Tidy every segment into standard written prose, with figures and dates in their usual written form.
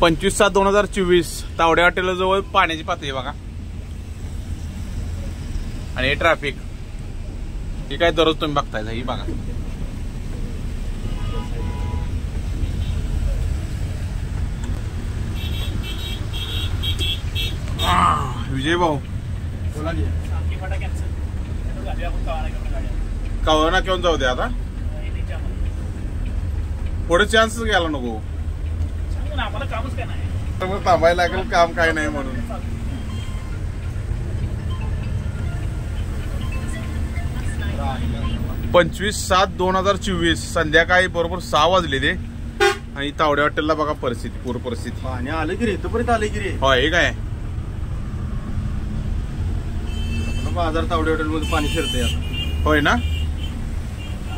25/7/2024 तावडे हॉटेलजवळ पाण्याची पातळी बघा. आणि हे ट्रॅफिक हे काय दररोज तुम्ही बघताय ही बघा. विजय भाऊ कवाना घेऊन जाऊ दे आता. पुढे चान्सच घ्यायला नको. थांबायला लागेल काम काय नाही म्हणून. 25/7/2024 संध्याकाळी बरोबर 6 वाजले ते. आणि तावडे हॉटेलला बघा परिस्थिती, पूर परिस्थिती. पाणी आलं की रे, इथपर्यंत आले की रे. होय काय बाजार तावडे हॉटेल मध्ये पाणी शिरतंय आता. होय ना.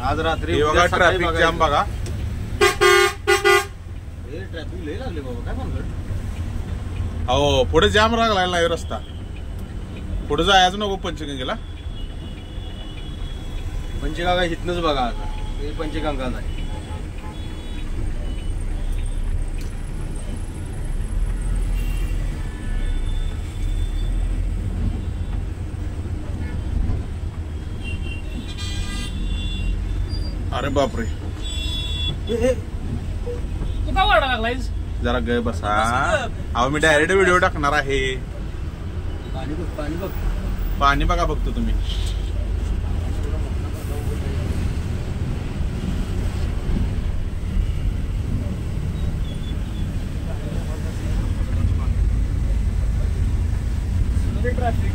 आज रात्री बघा ट्रॅफिक जाम बघा. ट्रॅफिक लय लागले बाबा, काय म्हणलं. हो पुढे जाम लागला नाही रस्ता. पुढे जायचं नको पंचगंगेला. पंचगंगा इथनच बघा आता. हे पंचगंगाच आहे. अरे बापरे, तू का वाढा लागलायस. जरा ग बसा. अहो मी डायरेक्ट व्हिडिओ टाकणार आहे. पाणी बघ, पाणी बघ. पाणी बघा बघतो तुम्ही.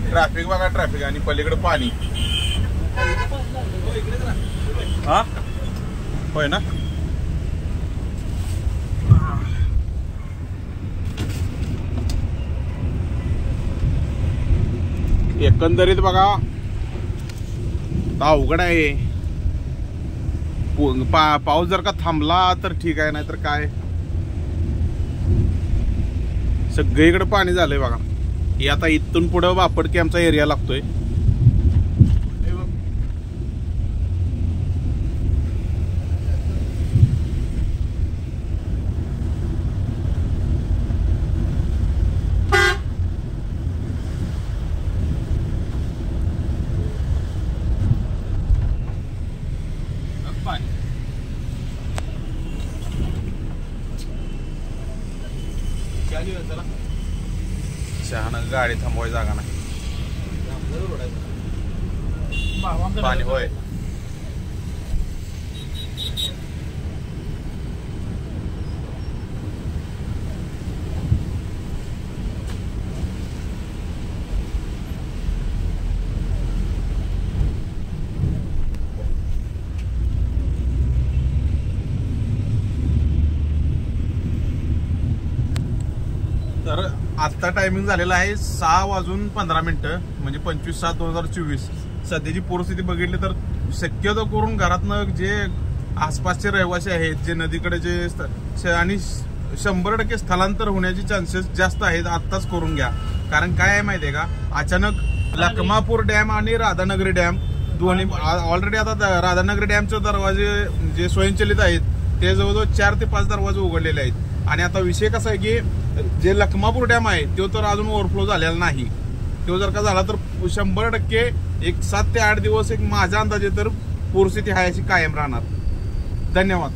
ट्रॅफिक बघा, ट्रॅफिक आणि पलीकडे पाणी. हा होय ना. एकंदरीत बघा अवघड आहे. पाऊस जर का थांबला तर ठीक आहे, नाहीतर काय सगळीकडे पाणी झालंय बघा. हे आता इथून पुढे वापडकी आमचा एरिया लागतोय. शहाणं गाडी थांबवाय जागा नाही. पाणी होय. तर आता टायमिंग झालेला आहे 6:15 म्हणजे 25/7/2024. सध्याची परिस्थिती बघितली तर शक्यतो करून घरातनं जे आसपासचे रहिवासी आहेत, जे नदीकडे जे आणि 100% स्थलांतर होण्याचे चान्सेस जास्त आहेत. आत्ताच करून घ्या. कारण काय आहे माहितीये का, अचानक लखमापूर डॅम आणि राधानगरी डॅम दोन्ही ऑलरेडी आता राधानगरी डॅमचे दरवाजे जे स्वयंचलित आहेत ते जवळजवळ 4 ते 5 दरवाजे उघडलेले आहेत. आणि आता विषय कसा आहे की जे लखमापूर डॅम आहे तो तर अजून ओव्हरफ्लो झालेला नाही. तो जर का झाला तर 100% एक 7 ते 8 दिवस एक माझ्या अंदाजे तर परिस्थिती आहे अशी कायम राहणार. धन्यवाद.